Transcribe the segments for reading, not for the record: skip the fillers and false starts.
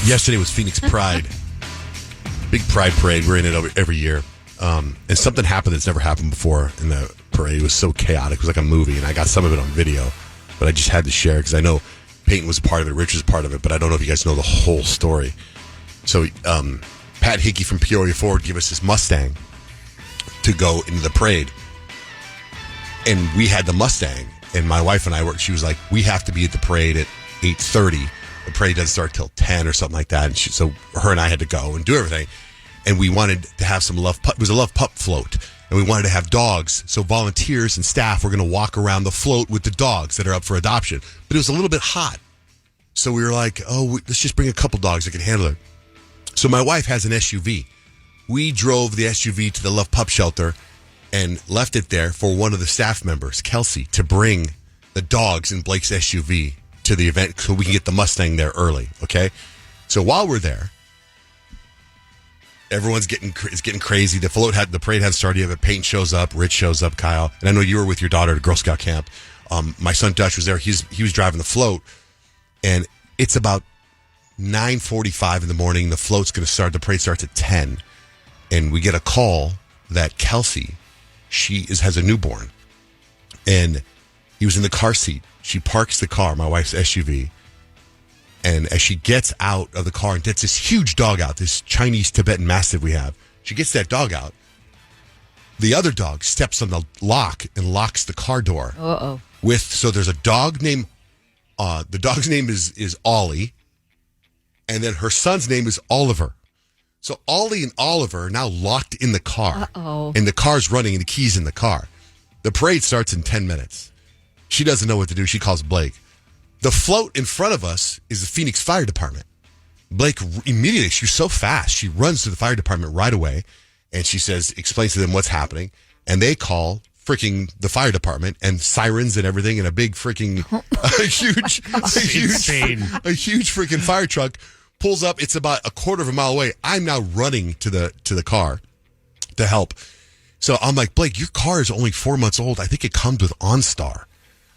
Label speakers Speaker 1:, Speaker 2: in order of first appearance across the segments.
Speaker 1: Yesterday was Phoenix Pride. Big Pride parade. We're in it every year. And something happened that's never happened before in the parade. It was so chaotic. It was like a movie, and I got some of it on video. But I just had to share because I know Peyton was a part of it, Rich was part of it, but I don't know if you guys know the whole story. So Pat Hickey from Peoria Ford gave us his Mustang to go into the parade. And we had the Mustang, and my wife and I she was like, we have to be at the parade at 8:30. The parade doesn't start till 10 or something like that. And so her and I had to go and do everything. And we wanted to have some it was a Love Pup float. And we wanted to have dogs. So volunteers and staff were going to walk around the float with the dogs that are up for adoption. But it was a little bit hot. So we were like, let's just bring a couple dogs that can handle it. So my wife has an SUV. We drove the SUV to the Love Pup shelter and left it there for one of the staff members, Kelsey, to bring the dogs in Blake's SUV to the event so we can get the Mustang there early, okay? So while we're there, everyone's getting crazy. The parade hadn't started yet, but Peyton shows up, Rich shows up, Kyle. And I know you were with your daughter at Girl Scout camp. My son Dutch was there. He was driving the float. And it's about 9:45 in the morning. The float's going to start. The parade starts at 10. And we get a call that Kelsey, has a newborn. And he was in the car seat. She parks the car, my wife's SUV. And as she gets out of the car and gets this huge dog out, this Chinese Tibetan Mastiff we have, she gets that dog out. The other dog steps on the lock and locks the car door.
Speaker 2: Uh-oh.
Speaker 1: So there's a dog named, the dog's name is Ollie. And then her son's name is Oliver. So Ollie and Oliver are now locked in the car.
Speaker 2: Uh-oh.
Speaker 1: And the car's running and the key's in the car. The parade starts in 10 minutes. She doesn't know what to do. She calls Blake. The float in front of us is the Phoenix Fire Department. Blake immediately, she's so fast, she runs to the fire department right away, and she explains to them what's happening, and they call freaking the fire department and sirens and everything, and a big freaking, a huge freaking fire truck pulls up. It's about a quarter of a mile away. I'm now running to the car to help. So I'm like, Blake, your car is only 4 months old. I think it comes with OnStar.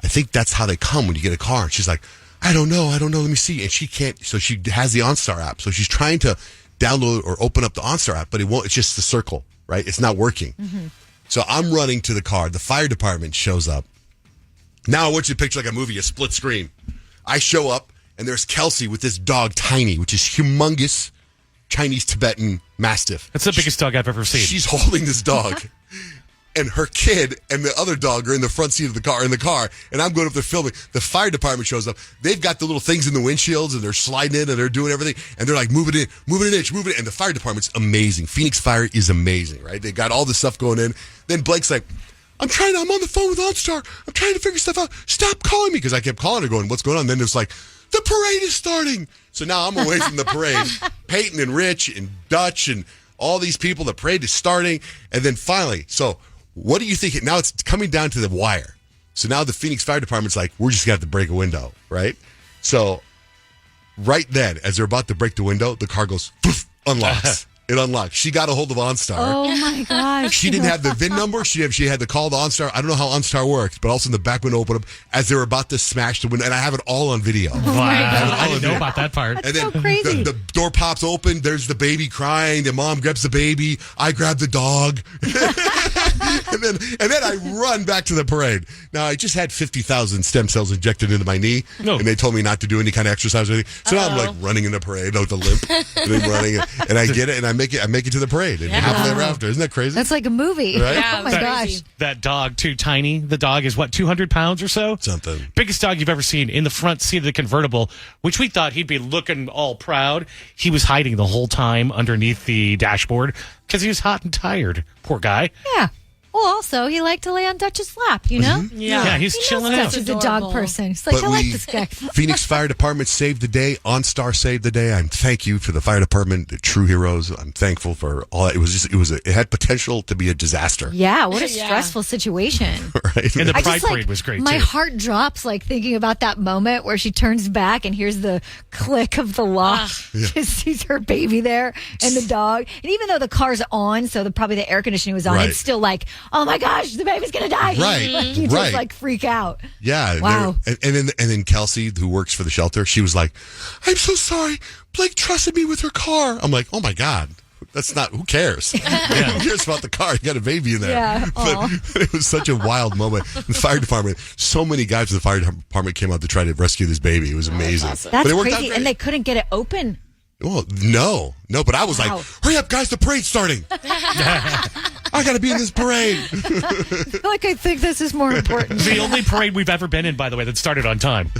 Speaker 1: I think that's how they come when you get a car. And she's like, I don't know. Let me see. And she can't. So she has the OnStar app. So she's trying to download or open up the OnStar app, but it won't. It's just the circle, right? It's not working. Mm-hmm. So I'm running to the car. The fire department shows up. Now I want you to picture like a movie, a split screen. I show up, and there's Kelsey with this dog, Tiny, which is humongous Chinese Tibetan Mastiff.
Speaker 3: That's the biggest dog I've ever seen.
Speaker 1: She's holding this dog. And her kid and the other dog are in the front seat of the car, and I'm going up there filming. The fire department shows up. They've got the little things in the windshields, and they're sliding in, and they're doing everything, and they're like, move it an inch. And the fire department's amazing. Phoenix Fire is amazing, right? They got all this stuff going in. Then Blake's like, I'm on the phone with OnStar. I'm trying to figure stuff out. Stop calling me, because I kept calling her going, what's going on? And then it's like, the parade is starting. So now I'm away from the parade. Peyton and Rich and Dutch and all these people, the parade is starting. And then finally, so what do you think? Now it's coming down to the wire. So now the Phoenix Fire Department's like, we're just going to have to break a window, right? So right then, as they're about to break the window, the car goes, poof, unlocks. It unlocked. She got a hold of OnStar.
Speaker 2: Oh, my gosh.
Speaker 1: She didn't have the VIN number. She had to call the OnStar. I don't know how OnStar works, but also in the back window opened up as they were about to smash the window. And I have it all on video.
Speaker 2: Oh wow.
Speaker 3: I didn't know about that part.
Speaker 1: And then
Speaker 2: so crazy.
Speaker 1: The door pops open. There's the baby crying. The mom grabs the baby. I grab the dog. and then I run back to the parade. Now, I just had 50,000 stem cells injected into my knee, and they told me not to do any kind of exercise or anything. So now I'm like running in the parade with a limp, and then running, and I get it, and I make it to the parade, and happily ever after. Isn't that crazy?
Speaker 2: That's like a movie.
Speaker 1: Right?
Speaker 2: Yeah, oh my gosh.
Speaker 3: That dog, too tiny. The dog is, 200 pounds or so?
Speaker 1: Something.
Speaker 3: Biggest dog you've ever seen in the front seat of the convertible, which we thought he'd be looking all proud. He was hiding the whole time underneath the dashboard because he was hot and tired. Poor guy.
Speaker 2: Yeah. Well, also, he liked to lay on Dutch's lap, you know?
Speaker 1: Mm-hmm.
Speaker 3: Yeah, he's chilling out.
Speaker 2: Dutch is a dog person. He's like, I like this guy.
Speaker 1: Phoenix Fire Department saved the day. OnStar saved the day. Thank you for the fire department, the true heroes. I'm thankful for all that. It had potential to be a disaster.
Speaker 2: Yeah, what a stressful situation.
Speaker 1: Right?
Speaker 3: And the Pride Parade was great,
Speaker 2: my
Speaker 3: too.
Speaker 2: My heart drops, thinking about that moment where she turns back and hears the click of the lock. She sees her baby there and the dog. And even though the car's on, so probably the air conditioning was on, it's still like, oh my gosh, the baby's gonna die.
Speaker 1: Right,
Speaker 2: Like, you just
Speaker 1: right.
Speaker 2: like freak out.
Speaker 1: Yeah.
Speaker 2: Wow.
Speaker 1: And then Kelsey, who works for the shelter, she was like, I'm so sorry. Blake trusted me with her car. I'm like, oh my God. That's not, who cares? Who cares about the car? You got a baby in there.
Speaker 2: Yeah.
Speaker 1: But it was such a wild moment. The fire department, so many guys from the fire department came out to try to rescue this baby. It was amazing.
Speaker 2: That's
Speaker 1: but it worked out
Speaker 2: crazy.
Speaker 1: great.
Speaker 2: And they couldn't get it open.
Speaker 1: Well, no, but I was
Speaker 2: Wow.
Speaker 1: like, hurry up, guys, the parade's starting. I got to be in this parade.
Speaker 2: I feel like I think this is more important.
Speaker 3: The only parade we've ever been in, by the way, that started on time.